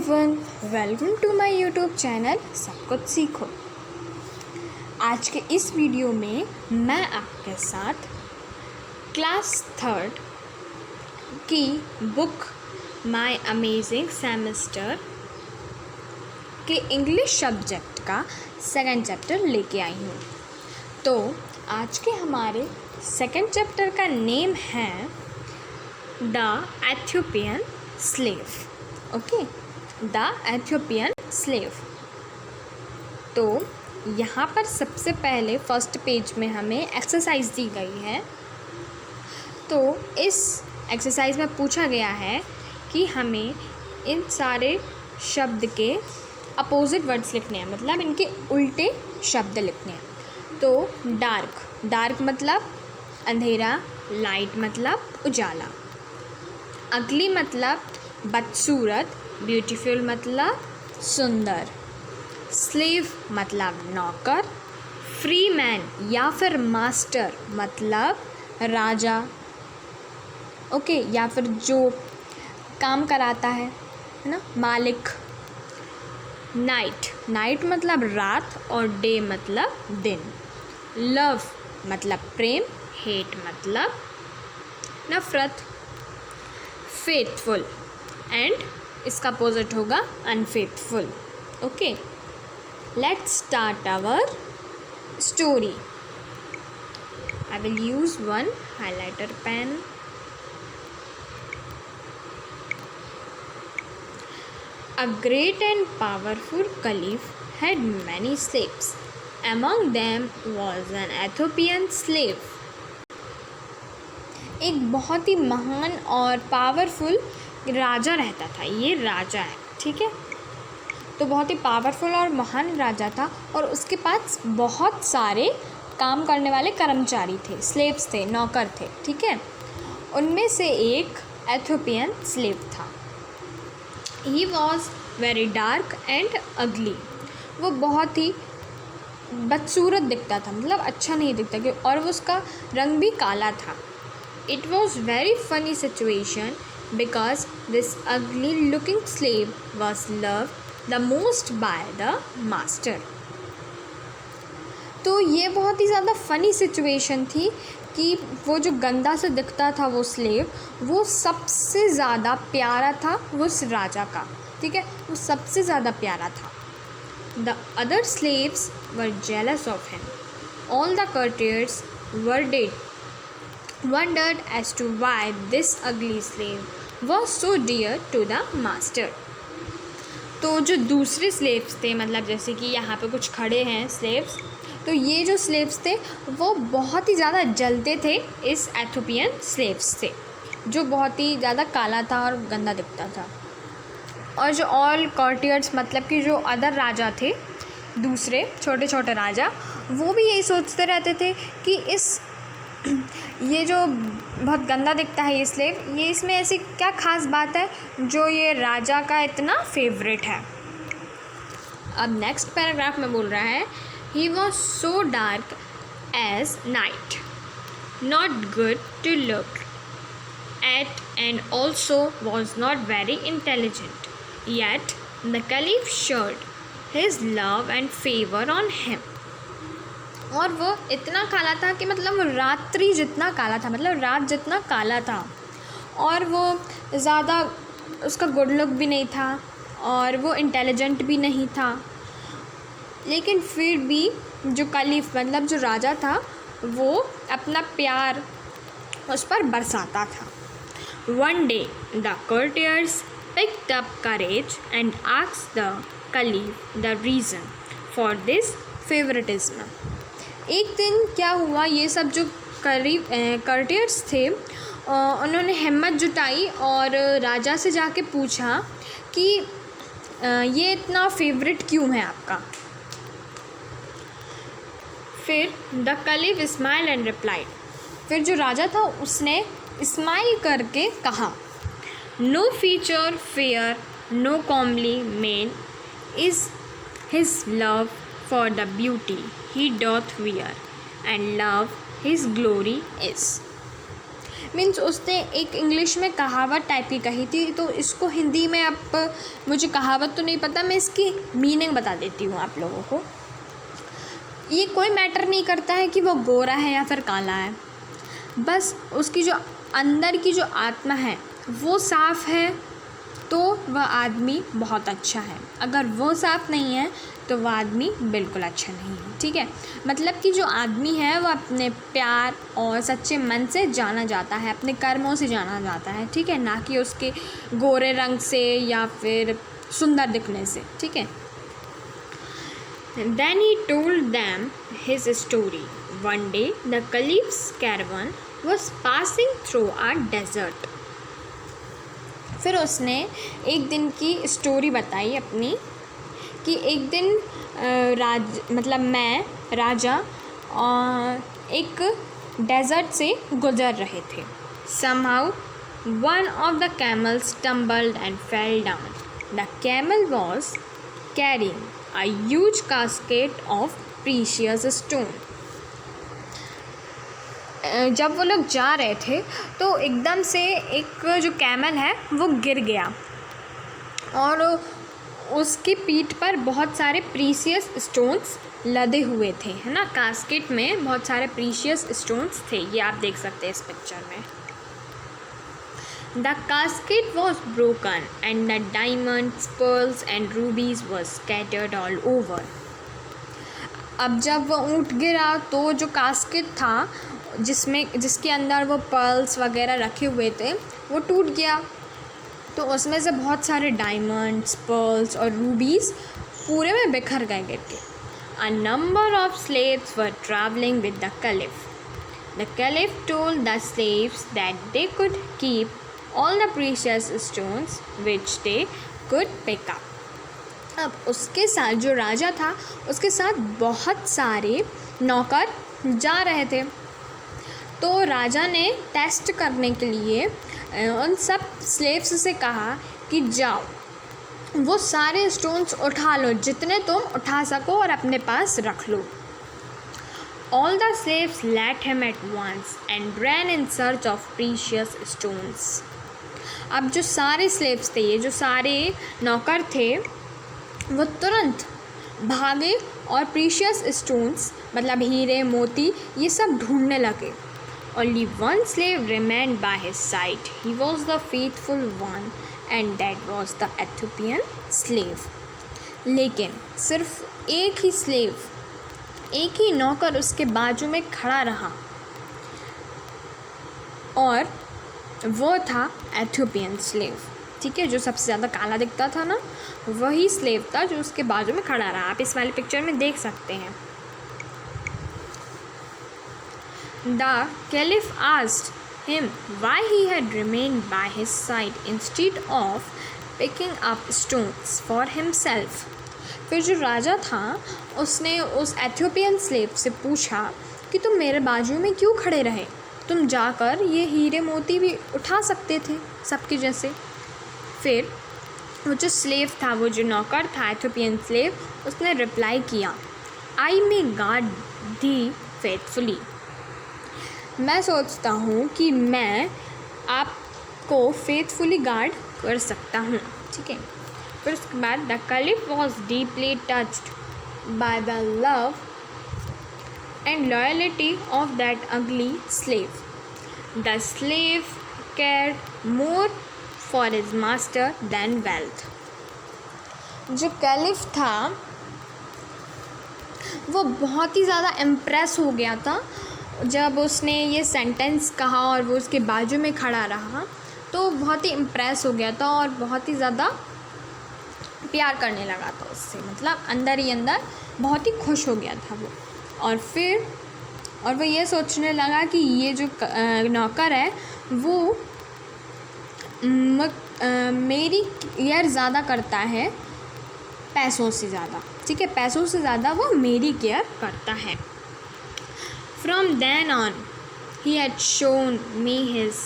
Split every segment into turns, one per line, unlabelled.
Everyone, welcome to my YouTube channel सब कुछ सीखो। आज के इस वीडियो में मैं आपके साथ क्लास 3 की बुक माय अमेजिंग सेमेस्टर के इंग्लिश सब्जेक्ट का सेकंड चैप्टर लेके आई हूँ। तो आज के हमारे सेकंड चैप्टर का नेम है the Ethiopian slave. Okay, the Ethiopian slave. तो यहाँ पर सबसे पहले फर्स्ट पेज में हमें एक्सरसाइज दी गई है। तो इस एक्सरसाइज में पूछा गया है कि हमें इन सारे शब्द के अपोजिट वर्ड्स लिखने हैं, मतलब इनके उल्टे शब्द लिखने हैं। तो डार्क मतलब अंधेरा, लाइट मतलब उजाला, अगली मतलब बदसूरत, ब्यूटीफुल मतलब सुंदर, स्लेव मतलब नौकर, फ्री मैन या फिर मास्टर मतलब राजा, ओके, या फिर जो काम कराता है ना, मालिक। नाइट मतलब रात और डे मतलब दिन। लव मतलब प्रेम, हेट मतलब नफरत। फेथफुल एंड इसका अपोजिट होगा unfaithful. Okay, let's start our story. I will use one highlighter pen. A great and powerful caliph had many slaves. Among them was an Ethiopian slave. एक बहुत ही महान और powerful राजा रहता था। ये राजा है, ठीक है। तो बहुत ही पावरफुल और महान राजा था और उसके पास बहुत सारे काम करने वाले कर्मचारी थे, स्लेव्स थे, नौकर थे, ठीक है। उनमें से एक एथियोपियन स्लेव था। He was very dark and अगली। वो बहुत ही बदसूरत दिखता था, मतलब अच्छा नहीं दिखता कि, और वो उसका रंग भी काला था। It was very funny situation because this ugly looking slave was loved the most by the master. तो ये बहुत ही ज़्यादा फ़नी सिचुएशन थी कि वो जो गंदा से दिखता था वो स्लेव, वो सबसे ज़्यादा प्यारा था वो उस राजा का, ठीक है, वो सबसे ज़्यादा प्यारा था। The other slaves were jealous of him. All the courtiers wondered as to why this ugly slave was so dear to the master. तो जो दूसरे स्लेव्स थे, मतलब जैसे कि यहाँ पे कुछ खड़े हैं स्लेव्स, तो ये जो स्लेव्स थे वो बहुत ही ज़्यादा जलते थे इस एथियोपियन स्लेव्स से, जो बहुत ही ज़्यादा काला था और गंदा दिखता था। और जो ऑल कॉर्टियर्स, मतलब कि जो अदर राजा थे, दूसरे छोटे छोटे राजा, वो भी यही सोचते रहते थे कि ये जो बहुत गंदा दिखता है ये स्लेव, ये इसमें ऐसी क्या ख़ास बात है जो ये राजा का इतना फेवरेट है। अब नेक्स्ट पैराग्राफ में बोल रहा है, he was so dark as night, not good to look at and also was not very intelligent, yet the caliph showed his love and favour on him. और वो इतना काला था कि मतलब रात्रि जितना काला था, मतलब रात जितना काला था, और वो ज़्यादा उसका गुड लुक भी नहीं था और वो इंटेलिजेंट भी नहीं था, लेकिन फिर भी जो कलीफ, मतलब जो राजा था, वो अपना प्यार उस पर बरसाता था। One day the courtiers picked up courage and asked the caliph the reason for this favoritism. एक दिन क्या हुआ, ये सब जो कर्टियर्स थे उन्होंने हिम्मत जुटाई और राजा से जाके पूछा कि ये इतना फेवरेट क्यों है आपका। फिर the caliph smile and replied, फिर जो राजा था उसने स्माइल करके कहा, no feature fair no comely mien is his love for the beauty he doth wear, and love his glory is. Means उसने एक इंग्लिश में कहावत टाइप की कही थी, तो इसको हिंदी में अब मुझे कहावत तो नहीं पता, मैं इसकी मीनिंग बता देती हूँ आप लोगों को। ये कोई मैटर नहीं करता है कि वो गोरा है या फिर काला है, बस उसकी जो अंदर की जो आत्मा है वो साफ़ है तो वह आदमी बहुत अच्छा है, अगर वो साफ़ नहीं है तो वह आदमी बिल्कुल अच्छा नहीं है। ठीक है, मतलब कि जो आदमी है वो अपने प्यार और सच्चे मन से जाना जाता है, अपने कर्मों से जाना जाता है। ठीक है, ना कि उसके गोरे रंग से या फिर सुंदर दिखने से। ठीक है, Then he told them his story. One day the caliph's caravan was passing through a desert. फिर उसने एक दिन की स्टोरी बताई अपनी कि एक दिन राजा एक डेज़र्ट से गुज़र रहे थे। Somehow one of the camels stumbled and fell down. The camel was carrying a huge casket of precious stone. जब वो लोग जा रहे थे तो एकदम से एक जो कैमल है वो गिर गया और उसकी पीठ पर बहुत सारे प्रीशियस स्टोन्स लदे हुए थे, है ना। कास्केट में बहुत सारे प्रीशियस स्टोन्स थे, ये आप देख सकते हैं इस पिक्चर में। The casket was broken and the diamonds, pearls and rubies were scattered all over. अब जब वो ऊँट गिरा तो जो कास्केट था जिसके अंदर वो पर्ल्स वगैरह रखे हुए थे वो टूट गया, तो उसमें से बहुत सारे डायमंड्स, पर्ल्स और रूबीज़ पूरे में बिखर गए गिर के। A number of slaves were traveling with the caliph. The caliph told the slaves that they could keep all the precious stones which they could pick up. अब उसके साथ जो राजा था उसके साथ बहुत सारे नौकर जा रहे थे, तो राजा ने टेस्ट करने के लिए उन सब स्लेव्स से कहा कि जाओ वो सारे स्टोन्स उठा लो, जितने तुम उठा सको और अपने पास रख लो। All the slaves left him at once and ran in search of precious stones. अब जो सारे स्लेव्स थे, ये जो सारे नौकर थे, वो तुरंत भागे और प्रीशियस स्टोन्स मतलब हीरे मोती ये सब ढूंढने लगे। Only one slave remained by his side. He was the faithful one and that was the Ethiopian slave. लेकिन सिर्फ एक ही स्लेव, एक ही नौकर उसके बाजू में खड़ा रहा और वो था एथियोपियन स्लेव। ठीक है, जो सबसे ज़्यादा काला दिखता था ना, वही स्लेव था जो उसके बाजू में खड़ा रहा। आप इस वाले पिक्चर में देख सकते हैं। The caliph asked him why he had remained by his side instead of picking up stones for himself. फिर जो राजा था उसने उस एथियोपियन स्लेव से पूछा कि तुम मेरे बाजू में क्यों खड़े रहे, तुम जाकर ये हीरे मोती भी उठा सकते थे सबके जैसे। फिर वो जो स्लेव था, वो जो नौकर था एथियोपियन स्लेव, उसने रिप्लाई किया, आई मे गार्ड दी फेथफुली। मैं सोचता हूँ कि मैं आपको फेथफुली गार्ड कर सकता हूँ। ठीक है, फिर उसके बाद the caliph was deeply touched by the love and loyalty of that ugly slave. The slave cared more for his master than wealth. जो कैलिफ था वो बहुत ही ज़्यादा इम्प्रेस हो गया था जब उसने ये सेंटेंस कहा और वो उसके बाजू में खड़ा रहा, तो बहुत ही इम्प्रेस हो गया था और बहुत ही ज़्यादा प्यार करने लगा था उससे, मतलब अंदर ही अंदर बहुत ही खुश हो गया था वो। और वो ये सोचने लगा कि ये जो नौकर है वो मेरी केयर ज़्यादा करता है पैसों से ज़्यादा। ठीक है, पैसों से ज़्यादा वो मेरी केयर करता है। From then on, he had shown me his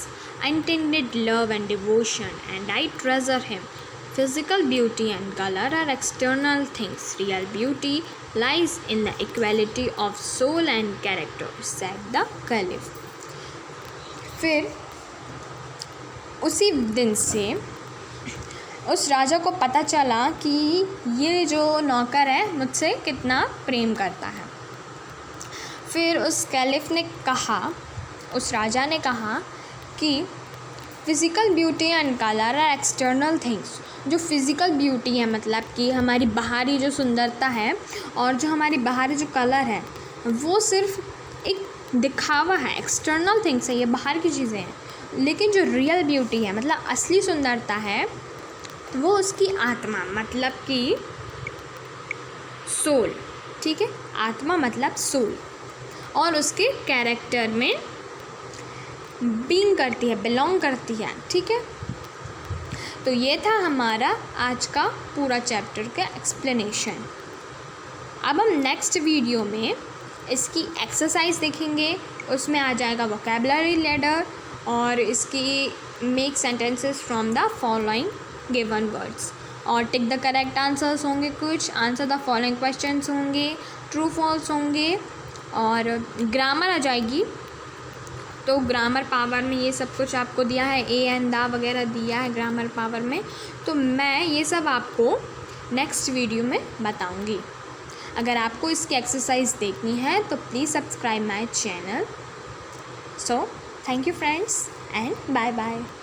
untainted love and devotion, and I treasure him. Physical beauty and color are external things. Real beauty lies in the equality of soul and character, said the caliph. फिर उसी दिन से उस राजा को पता चला कि ये जो नौकर है मुझसे कितना प्रेम करता है। फिर उस कैलिफ ने कहा, उस राजा ने कहा कि physical beauty and colour are external things. जो फ़िज़िकल ब्यूटी है मतलब कि हमारी बाहरी जो सुंदरता है और जो हमारी बाहरी जो कलर है वो सिर्फ एक दिखावा है, एक्सटर्नल थिंग्स है, ये बाहर की चीज़ें हैं। लेकिन जो रियल ब्यूटी है मतलब असली सुंदरता है वो उसकी आत्मा मतलब कि सोल, ठीक है, आत्मा मतलब सोल, और उसके कैरेक्टर में बीइंग करती है, बिलोंग करती है, ठीक है। तो ये था हमारा आज का पूरा चैप्टर का एक्सप्लेनेशन। अब हम नेक्स्ट वीडियो में इसकी एक्सरसाइज देखेंगे, उसमें आ जाएगा वोकैबुलरी लैडर और इसकी make sentences from the following given words और टिक द करेक्ट आंसर्स होंगे, कुछ आंसर द फॉलोइंग क्वेश्चंस होंगे, ट्रू फॉल्स होंगे और ग्रामर आ जाएगी। तो ग्रामर पावर में ये सब कुछ आपको दिया है, ए एंड द वगैरह दिया है ग्रामर पावर में। तो मैं ये सब आपको नेक्स्ट वीडियो में बताऊंगी। अगर आपको इसकी एक्सरसाइज देखनी है तो please subscribe my channel. So thank you friends and bye bye.